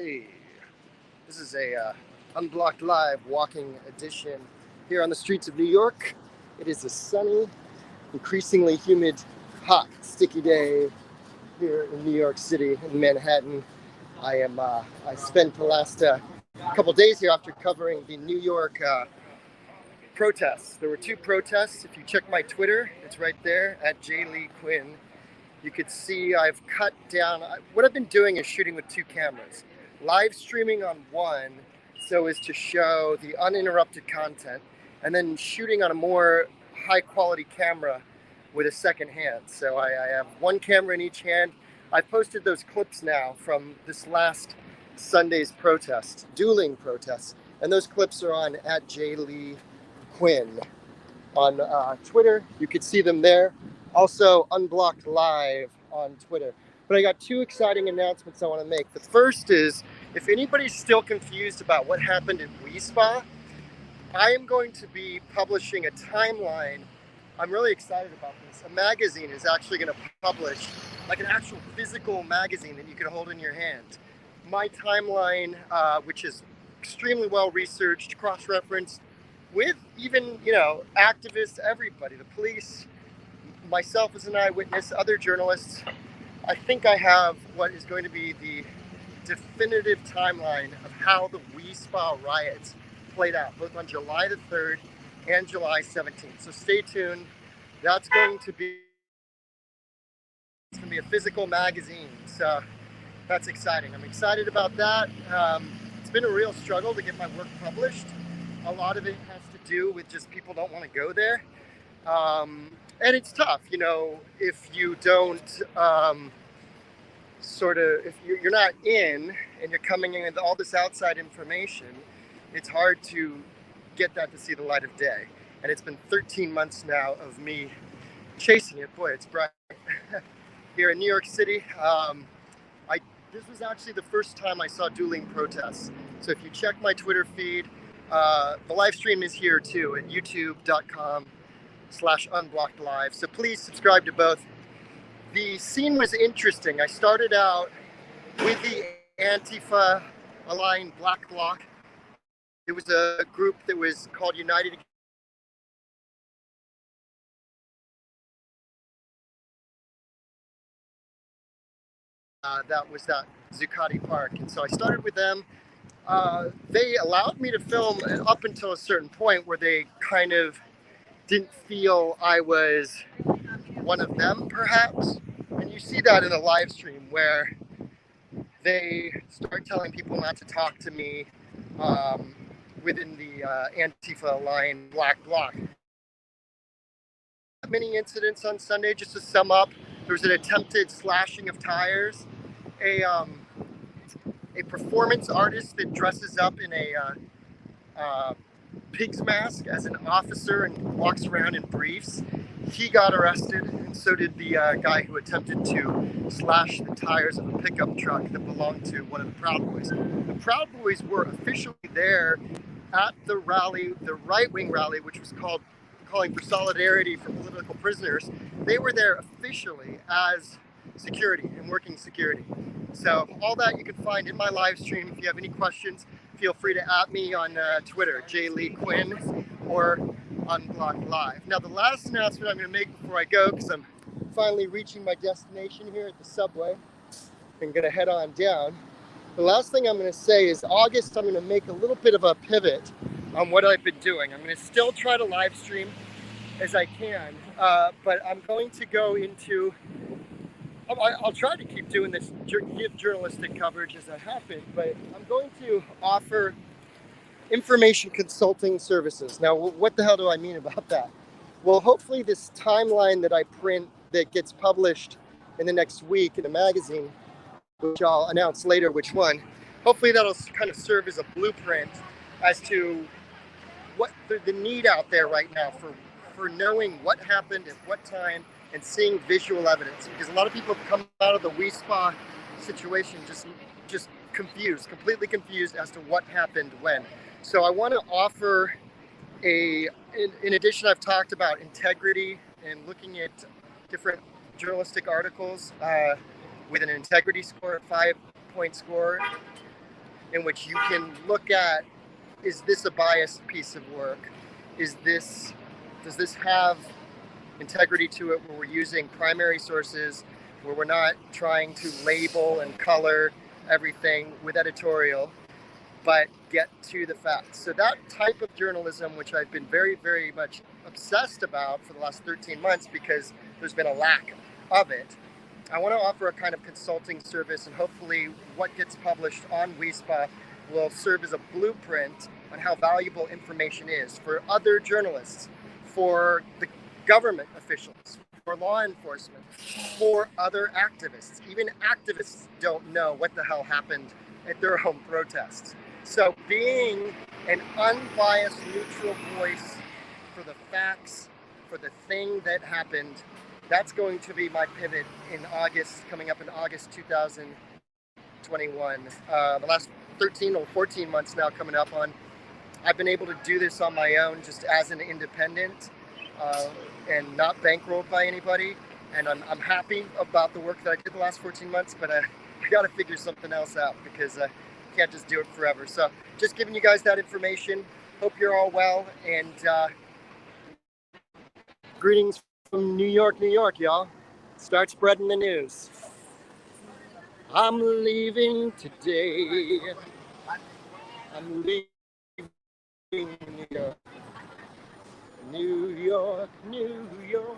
Hey, this is a Unblocked Live walking edition here on the streets of New York. It is a sunny, increasingly humid, hot, sticky day here in New York City, in Manhattan. I spent the last couple days here after covering the New York protests. There were two protests. If you check my Twitter, it's right there at J. Lee Quinn. You could see I've cut down. What I've been doing is shooting with two cameras, live streaming on one so as to show the uninterrupted content, and then shooting on a more high quality camera with a second hand. So I have one camera in each hand. I've posted those clips now from this last Sunday's protest, dueling protests, and those clips are on at J. Lee Quinn on Twitter. You could see them there. Also, Unblocked Live on Twitter. But I got two exciting announcements I want to make. The first is, if anybody's still confused about what happened in WeSpa, I am going to be publishing a timeline. I'm really excited about this. A magazine is actually going to publish, like an actual physical magazine that you can hold in your hand. My timeline, which is extremely well researched, cross-referenced, with even, activists, everybody, the police, myself as an eyewitness, other journalists. I think I have what is going to be the definitive timeline of how the WeSpa riots played out, both on July the 3rd and July 17th. So stay tuned. That's going to be a physical magazine. So that's exciting. I'm excited about that. It's been a real struggle to get my work published. A lot of it has to do with just people don't want to go there. And it's tough, if you don't if you're not in and you're coming in with all this outside information, it's hard to get that to see the light of day. And it's been 13 months now of me chasing it. Boy, it's bright here in New York City. This was actually the first time I saw dueling protests. So if you check my Twitter feed, the live stream is here too at youtube.com/unblocked live. So please subscribe to both. The scene was interesting. I started out with the Antifa aligned Black Bloc. It was a group that was called United. That was at Zuccotti Park. And so I started with them. They allowed me to film up until a certain point where they kind of didn't feel I was one of them, perhaps. And you see that in a live stream where they start telling people not to talk to me within the Antifa-aligned Black Bloc. Many incidents on Sunday, just to sum up. There was an attempted slashing of tires. A performance artist that dresses up in a pig's mask as an officer and walks around in briefs. He got arrested, and so did the guy who attempted to slash the tires of a pickup truck that belonged to one of the Proud Boys. The Proud Boys were officially there at the rally, the right-wing rally, which was calling for solidarity for political prisoners. They were there officially as security and working security. So all that you can find in my live stream. If you have any questions, feel free to @ me on Twitter, J. Lee Quinn, or Unblocked Live. Now, the last announcement I'm going to make before I go, because I'm finally reaching my destination here at the subway and going to head on down. The last thing I'm going to say is August, I'm going to make a little bit of a pivot on what I've been doing. I'm going to still try to live stream as I can, but I'm going to go into, I'll try to keep doing this, give journalistic coverage as I have been, but I'm going to offer information consulting services. Now, what the hell do I mean about that? Well, hopefully this timeline that I print that gets published in the next week in a magazine, which I'll announce later which one, hopefully that'll kind of serve as a blueprint as to what the need out there right now for knowing what happened at what time and seeing visual evidence. Because a lot of people have come out of the WeSpa situation just confused, completely confused as to what happened when. So I want to offer in addition, I've talked about integrity and looking at different journalistic articles with an integrity score, a 5-point score. in which you can look at, is this a biased piece of work? Does this have integrity to it, where we're using primary sources, where we're not trying to label and color everything with editorial, but get to the facts. So that type of journalism, which I've been very, very much obsessed about for the last 13 months because there's been a lack of it, I want to offer a kind of consulting service, and hopefully what gets published on WISPA will serve as a blueprint on how valuable information is for other journalists, for the government officials, for law enforcement, for other activists. Even activists don't know what the hell happened at their own protests. So being an unbiased, neutral voice for the facts, for the thing that happened, that's going to be my pivot in August, coming up in August 2021. The last 13 or 14 months now coming up on, I've been able to do this on my own, just as an independent, and not bankrolled by anybody. And I'm happy about the work that I did the last 14 months, but I got to figure something else out, because I can't just do it forever. So just giving you guys that information. Hope you're all well, and greetings from New York, New York, y'all. Start spreading the news. I'm leaving today. I'm leaving New York, New York, New York.